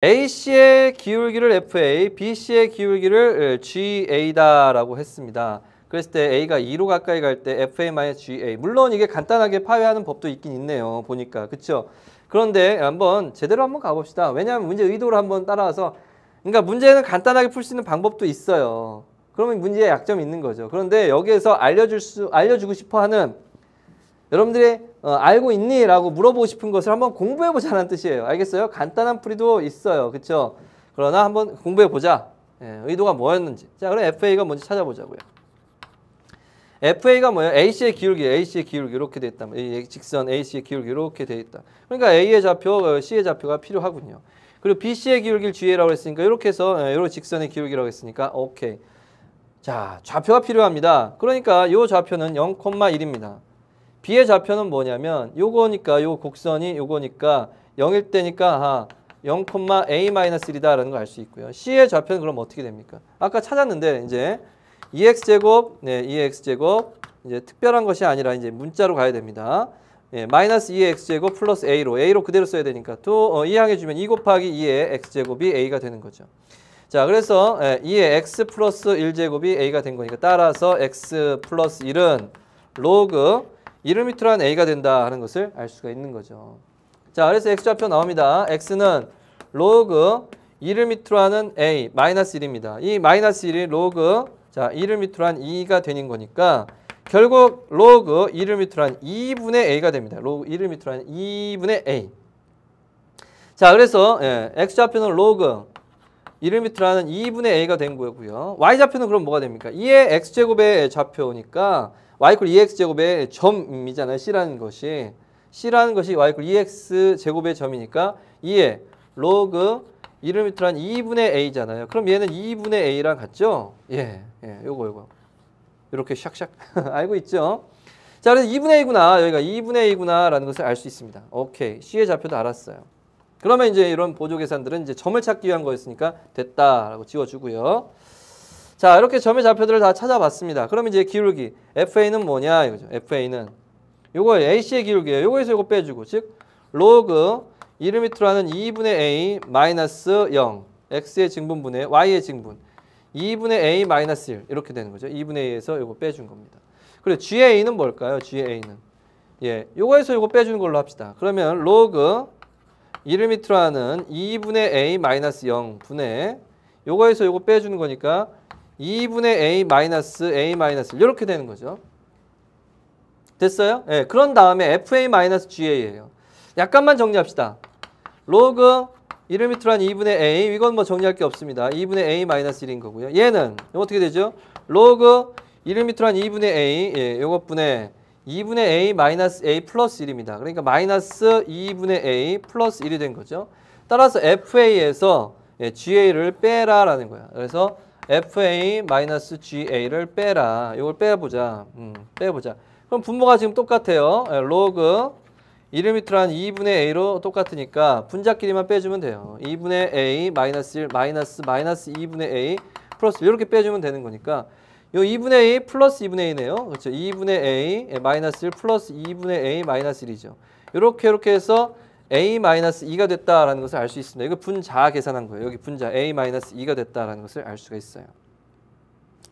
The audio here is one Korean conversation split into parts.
AC의 기울기를 FA, BC의 기울기를 GA다라고 했습니다. 그랬을 때 A가 2로 가까이 갈 때 FA-GA. 물론 이게 간단하게 파괴하는 법도 있긴 있네요. 보니까. 그쵸? 그런데 제대로 한번 가봅시다. 왜냐하면 문제 의도를 한번 따라와서 그러니까 문제는 간단하게 풀 수 있는 방법도 있어요. 그러면 문제에 약점이 있는 거죠. 그런데 여기에서 알려주고 싶어 하는 여러분들이 알고 있니? 라고 물어보고 싶은 것을 한번 공부해보자는 뜻이에요. 알겠어요? 간단한 풀이도 있어요. 그쵸? 그러나 한번 공부해보자. 예, 의도가 뭐였는지. 자, 그럼 FA가 뭔지 찾아보자고요. FA가 뭐예요? AC의 기울기 이렇게 돼 있다. 이 직선 AC의 기울기 이렇게 돼 있다. 그러니까 A의 좌표, C의 좌표가 필요하군요. 그리고 BC의 기울기를 GA라고 했으니까 이렇게 해서 이런 직선의 기울기라고 했으니까 오케이. 자, 좌표가 필요합니다. 그러니까 이 좌표는 0,1입니다. B의 좌표는 뭐냐면 요거니까 요 곡선이 요거니까 0일 때니까 0,A-1이다라는 걸 알 수 있고요. C의 좌표는 그럼 어떻게 됩니까? 아까 찾았는데 이제 2x제곱, 네, 2x제곱 이제 특별한 것이 아니라 이제 문자로 가야 됩니다. 예, 마이너스 2x제곱 플러스 A로 그대로 써야 되니까 또 이항해주면 2 곱하기 2의 x제곱이 A가 되는 거죠. 자, 그래서 2의 x 플러스 1제곱이 A가 된 거니까 따라서 x 플러스 1은 로그 1을 밑으로 한 A가 된다 하는 것을 알 수가 있는 거죠. 자, 그래서 x좌표 나옵니다. x는 로그 1을 밑으로 하는 A 마이너스 1입니다. 이 마이너스 1이 로그 자 1을 밑으로 한 2가 되는 거니까 결국 로그 1을 밑으로 한 2분의 A가 됩니다. 로그 1을 밑으로 한 2분의 A. 자, 그래서 x좌표는 로그 1을 밑으로 하는 2분의 A가 된 거고요. y좌표는 그럼 뭐가 됩니까? 2의 x제곱의 좌표니까 y 이퀄 2x제곱의 점이잖아요. C라는 것이 y 이퀄 2x제곱의 점이니까 2의 로그 1을 밑으로 한 2분의 A잖아요. 그럼 얘는 2분의 A랑 같죠? 예, 요거. 이렇게 샥샥. 알고 있죠? 자, 그래서 2분의 A구나. 여기가 2분의 A구나. 라는 것을 알 수 있습니다. 오케이. C의 좌표도 알았어요. 그러면 이제 이런 보조 계산들은 이제 점을 찾기 위한 거였으니까 됐다라고 지워주고요. 자, 이렇게 점의 좌표들을 다 찾아봤습니다. 그럼 이제 기울기. FA는 뭐냐? 이거죠. FA는. 요거 AC의 기울기예요. 요거에서 요거 빼주고. 즉, 로그 1을 밑으로 하는 2분의 A 마이너스 0. X의 증분분의 Y의 증분. 2분의 A 마이너스 1. 이렇게 되는 거죠. 2분의 A에서 요거 빼준 겁니다. 그리고 GA는 뭘까요? GA는. 예, 요거에서 요거 빼주는 걸로 합시다. 그러면 로그 1을 밑으로 하는 2분의 A 마이너스 0 분의 요거에서 요거 빼주는 거니까 2분의 A 마이너스 1 이렇게 되는 거죠. 됐어요? 예, 그런 다음에 FA 마이너스 GA예요. 약간만 정리합시다. 로그 1을 밑으로 한 2분의 A 이건 뭐 정리할 게 없습니다. 2분의 A 마이너스 1인 거고요. 얘는 어떻게 되죠? 로그 1을 밑으로 한 2분의 A 예, 요것분의 2분의 A 마이너스 A 플러스 1입니다. 그러니까 마이너스 2분의 A 플러스 1이 된 거죠. 따라서 FA에서 GA를 빼라라는 거야. 그래서 FA 마이너스 GA를 빼라. 이걸 빼보자. 빼보자. 그럼 분모가 지금 똑같아요. 로그 1을 밑으로 한 2분의 A로 똑같으니까 분자끼리만 빼주면 돼요. 2분의 A 마이너스 1 마이너스 2분의 A 플러스 이렇게 빼주면 되는 거니까 요 2분의 A 플러스 2분의 A네요. 그렇죠. 2분의 A 마이너스 1 플러스 2분의 A 마이너스 1이죠. 이렇게 해서 A 마이너스 2가 됐다라는 것을 알 수 있습니다. 이거 분자 계산한 거예요. 여기 분자 A 마이너스 2가 됐다라는 것을 알 수가 있어요.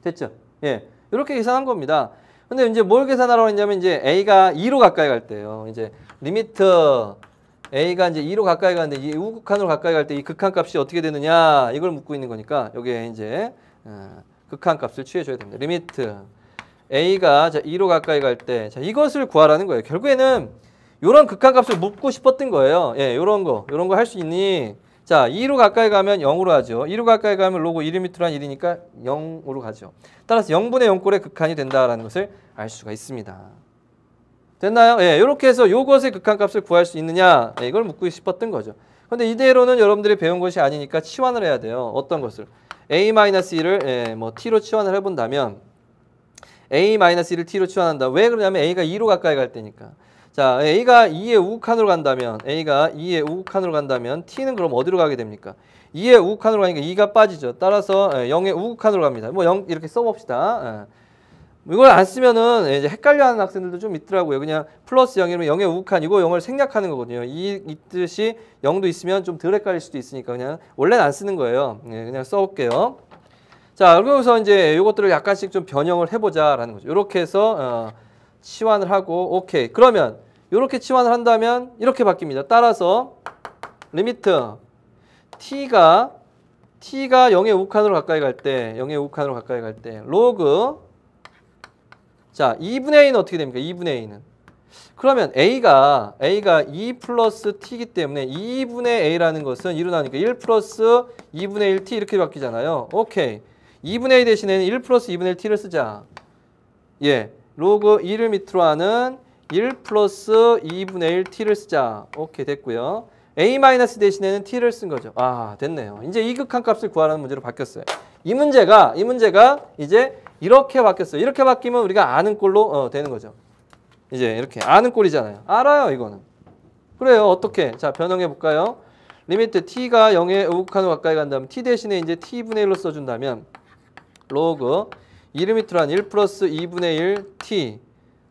됐죠? 예. 이렇게 계산한 겁니다. 근데 이제 뭘 계산하라고 했냐면 이제 A가 2로 가까이 갈 때요. 이제 리미트 A가 이제 2로 가까이 가는데 이 우극한으로 가까이 갈 때 이 극한값이 어떻게 되느냐 이걸 묻고 있는 거니까 여기에 이제 극한값을 취해줘야 됩니다. 리미트 A가 2로 가까이 갈 때 자, 이것을 구하라는 거예요. 결국에는 이런 극한값을 묻고 싶었던 거예요. 예, 요런 거 할 수 있니? 자, 2로 가까이 가면 0으로 하죠. 2로 가까이 가면 로그 1을 밑으로 한 1이니까 0으로 가죠. 따라서 0분의 0꼴의 극한이 된다라는 것을 알 수가 있습니다. 됐나요? 예, 이렇게 해서 요것의 극한값을 구할 수 있느냐 이걸 묻고 싶었던 거죠. 근데 이대로는 여러분들이 배운 것이 아니니까 치환을 해야 돼요. 어떤 것을? A-1을 뭐 t로 치환을 해본다면 A-1을 t로 치환한다. 왜 그러냐면 A가 2로 가까이 갈 때니까. 자, A가 2의 우극한으로 간다면 t는 그럼 어디로 가게 됩니까? 2의 우극한으로 가니까 2가 빠지죠. 따라서 0의 우극한으로 갑니다. 뭐 0 이렇게 써봅시다. 이걸 안 쓰면은 이제 헷갈려하는 학생들도 좀 있더라고요. 그냥 플러스 0이면 0의 우극한 이거 0을 생략하는 거거든요. 이 뜻이 0도 있으면 좀 덜 헷갈릴 수도 있으니까 그냥 원래는 안 쓰는 거예요. 네, 그냥 써볼게요. 자, 그러면서 이제 이것들을 약간씩 좀 변형을 해보자라는 거죠. 이렇게 해서 치환을 하고 오케이. 그러면 이렇게 치환을 한다면 이렇게 바뀝니다. 따라서 리미트 t가 0의 우극한으로 가까이 갈 때, 0의 우극한으로 가까이 갈 때 로그 자, 2분의 a는 어떻게 됩니까? 2분의 a는. 그러면 a가 2 플러스 t이기 때문에 2분의 a라는 것은 1로 나오니까 1 플러스 2분의 1t 이렇게 바뀌잖아요. 오케이. 2분의 a 대신에는 1 플러스 2분의 1t를 쓰자. 예. 로그 2를 밑으로 하는 1 플러스 2분의 1t를 쓰자. 오케이. 됐고요. a 마이너스 대신에는 t를 쓴 거죠. 아, 됐네요. 이제 이 극한 값을 구하라는 문제로 바뀌었어요. 이 문제가 이제 이렇게 바뀌었어요. 이렇게 바뀌면 우리가 아는 꼴로 되는 거죠. 이제 이렇게 아는 꼴이잖아요. 알아요, 이거는. 그래요. 어떻게? 자, 변형해 볼까요? 리미트 t가 0의 우극한으로 가까이 간다면 t 대신에 이제 t분의 1로 써준다면 로그 2를 밑으로 한 1 플러스 2분의 1 t.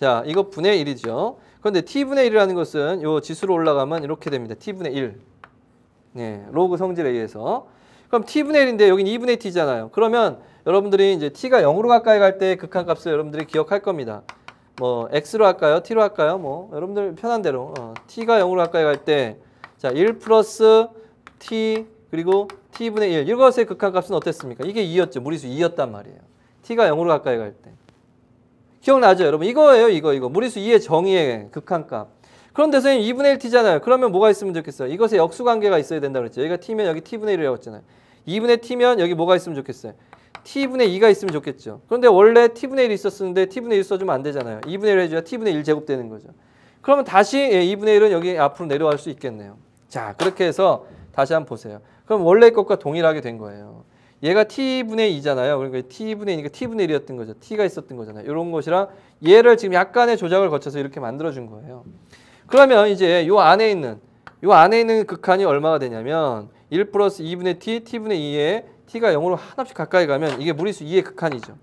자, 이거 분의 1이죠. 그런데 t분의 1이라는 것은 요 지수로 올라가면 이렇게 됩니다. t분의 1. 네, 로그 성질에 의해서. 그럼 t분의 1인데 여긴 2분의 t잖아요. 그러면 여러분들이 이제 t가 0으로 가까이 갈 때 극한값을 여러분들이 기억할 겁니다. 뭐 x로 할까요? t로 할까요? 뭐 여러분들 편한 대로 t가 0으로 가까이 갈 때 자, 1 플러스 t 그리고 t분의 1 이것의 극한값은 어땠습니까? 이게 2였죠. 무리수 2였단 말이에요. t가 0으로 가까이 갈 때. 기억나죠? 여러분 이거예요. 이거. 무리수 2의 정의의 극한값. 그런데 선생님 2분의 1t잖아요. 그러면 뭐가 있으면 좋겠어요? 이것에 역수관계가 있어야 된다고 그랬죠. 여기가 t면 여기 t분의 1이라고 했잖아요. 2분의 t면 여기 뭐가 있으면 좋겠어요? t분의 2가 있으면 좋겠죠. 그런데 원래 t분의 1이 있었는데 t분의 1 써주면 안 되잖아요. 2분의 1 해줘야 t분의 1 제곱되는 거죠. 그러면 다시 2분의 1은 여기 앞으로 내려갈 수 있겠네요. 자, 그렇게 해서 다시 한번 보세요. 그럼 원래 것과 동일하게 된 거예요. 얘가 t분의 2잖아요. 그러니까 t분의 2니까 t분의 1이었던 거죠. t가 있었던 거잖아요. 이런 것이랑 얘를 지금 약간의 조작을 거쳐서 이렇게 만들어준 거예요. 그러면 이제 요 안에 있는 극한이 얼마가 되냐면 1 플러스 2분의 t, t분의 2에 t가 0으로 하나씩 가까이 가면 이게 무리수 2의 극한이죠.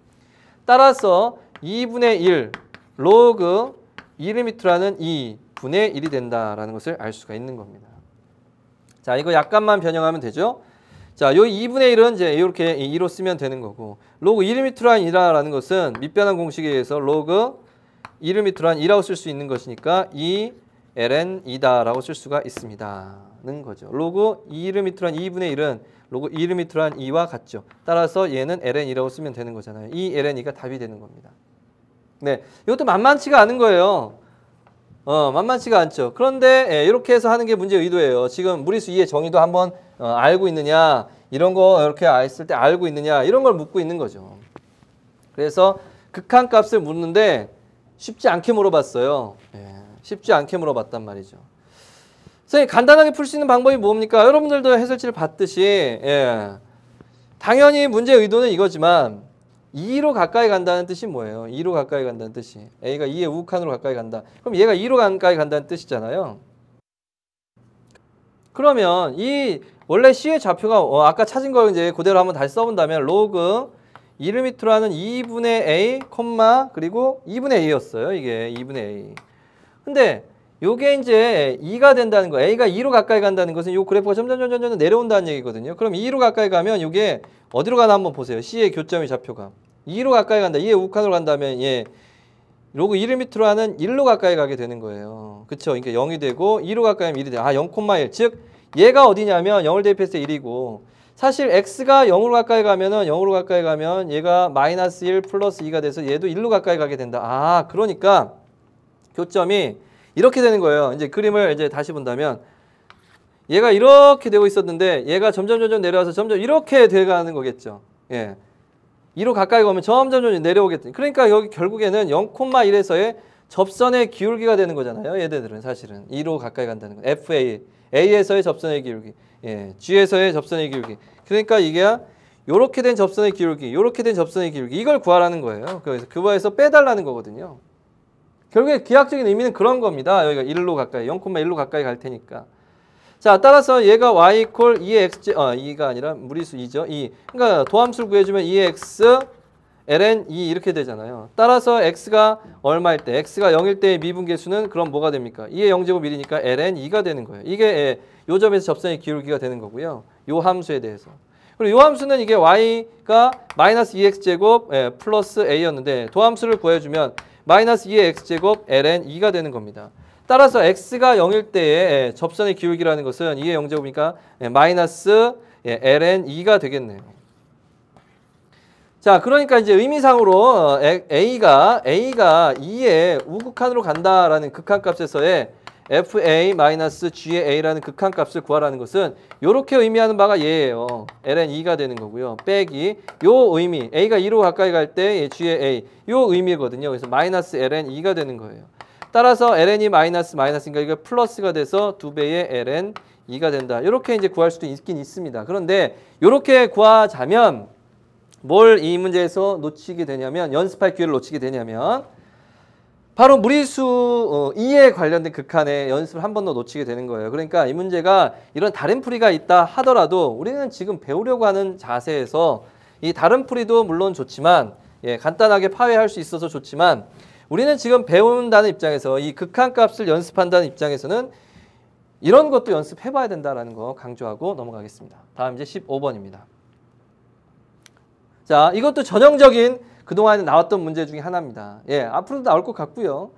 따라서 2분의 1 로그 2를 밑으로 하는 2분의 1이 된다라는 것을 알 수가 있는 겁니다. 자, 이거 약간만 변형하면 되죠. 자, 요 2분의 1은 이제 이렇게 2로 쓰면 되는 거고 로그 1을 밑으로 한 2라는 것은 밑변환 공식에 의해서 로그 1을 밑으로 한 2라고 쓸 수 있는 것이니까 2ln2다라고 쓸 수가 있습니다는 거죠. 로그 2를 밑으로 한 2분의 1은 로그 2를 밑으로 한 2와 같죠. 따라서 얘는 ln2라고 쓰면 되는 거잖아요. 이 ln2가 답이 되는 겁니다. 네, 이것도 만만치가 않은 거예요. 만만치가 않죠. 그런데 이렇게 해서 하는 게 문제의 의도예요. 지금 무리수 2의 정의도 한번 알고 있느냐, 이런 거 이렇게 했을 때 알고 있느냐, 이런 걸 묻고 있는 거죠. 그래서 극한값을 묻는데 쉽지 않게 물어봤어요. 쉽지 않게 물어봤단 말이죠. 선생님 간단하게 풀 수 있는 방법이 뭡니까? 여러분들도 해설지를 봤듯이 당연히 문제의 의도는 이거지만 2로 가까이 간다는 뜻이 뭐예요? 2로 가까이 간다는 뜻이 a가 2의 우극한으로 가까이 간다. 그럼 얘가 2로 가까이 간다는 뜻이잖아요. 그러면 이 원래 C의 좌표가 아까 찾은 걸 이제 그대로 한번 다시 써본다면 로그 2를 밑으로 하는 2분의 a, 그리고 2분의 a였어요. 이게 2분의 a. 근데 요게 이제 2가 된다는 거, a가 2로 가까이 간다는 것은 요 그래프가 점점 내려온다는 얘기거든요. 그럼 2로 가까이 가면 요게 어디로 가나 한번 보세요. C의 교점의 좌표가 2로 가까이 간다. 2의 우극한으로 간다면 로그 1을 밑으로 하는 1로 가까이 가게 되는 거예요. 그쵸? 그러니까 0이 되고 2로 가까이 하면 1이 돼. 0,1. 즉 얘가 어디냐면 0을 대입했을 때 1이고 사실 x가 0으로 가까이 가면 얘가 마이너스 1 플러스 2가 돼서 얘도 1로 가까이 가게 된다. 그러니까 교점이 이렇게 되는 거예요. 이제 그림을 이제 다시 본다면 얘가 이렇게 되고 있었는데 얘가 점점 내려와서 점점 이렇게 돼가는 거겠죠. 2로 가까이 가면 점점 내려오겠죠. 그러니까 여기 결국에는 0,1에서의 접선의 기울기가 되는 거잖아요. 얘네들은 사실은 2로 가까이 간다는 거. FA, A에서의 접선의 기울기, G에서의 접선의 기울기. 그러니까 이게 요렇게 된 접선의 기울기, 요렇게 된 접선의 기울기 이걸 구하라는 거예요. 그래서 그거에서 빼달라는 거거든요. 결국에 기하학적인 의미는 그런 겁니다. 여기가 1로 가까이, 0,1로 가까이 갈 테니까. 자, 따라서 얘가 y equal 2의 x, 2가 아니라 무리수 2죠. 2. 그러니까 도함수를 구해주면 2의 x ln 2 이렇게 되잖아요. 따라서 x가 얼마일 때, x가 0일 때의 미분계수는 그럼 뭐가 됩니까? 2의 0제곱 1이니까 ln 2가 되는 거예요. 이게 요 점에서 접선의 기울기가 되는 거고요. 요 함수에 대해서. 그리고 요 함수는 이게 y가 마이너스 2x제곱 플러스 a였는데 도함수를 구해주면 마이너스 2의 x제곱 ln 2가 되는 겁니다. 따라서 x가 0일 때의 접선의 기울기라는 것은 2의 0제곱이니까 마이너스 ln 2가 되겠네요. 자, 그러니까 이제 의미상으로 A가 2의 우극한으로 간다라는 극한값에서의 fa-g의 a라는 극한값을 구하라는 것은 이렇게 의미하는 바가 얘예요. ln 2가 되는 거고요. 빼기 요 의미 a가 2로 가까이 갈 때 g의 a 요 의미거든요. 그래서 마이너스 ln 2가 되는 거예요. 따라서 ln이 마이너스니까 이거 플러스가 돼서 2배의 ln 2가 된다. 이렇게 이제 구할 수도 있긴 있습니다. 그런데 이렇게 구하자면 뭘 이 문제에서 놓치게 되냐면 연습할 기회를 놓치게 되냐면 바로 무리수 2에 관련된 극한의 연습을 한 번 더 놓치게 되는 거예요. 그러니까 이 문제가 이런 다른 풀이가 있다 하더라도 우리는 지금 배우려고 하는 자세에서 이 다른 풀이도 물론 좋지만 간단하게 파괴할 수 있어서 좋지만 우리는 지금 배운다는 입장에서 이 극한값을 연습한다는 입장에서는 이런 것도 연습해봐야 된다는 거 강조하고 넘어가겠습니다. 다음 이제 15번입니다. 자, 이것도 전형적인 그동안에 나왔던 문제 중에 하나입니다. 앞으로도 나올 것 같고요.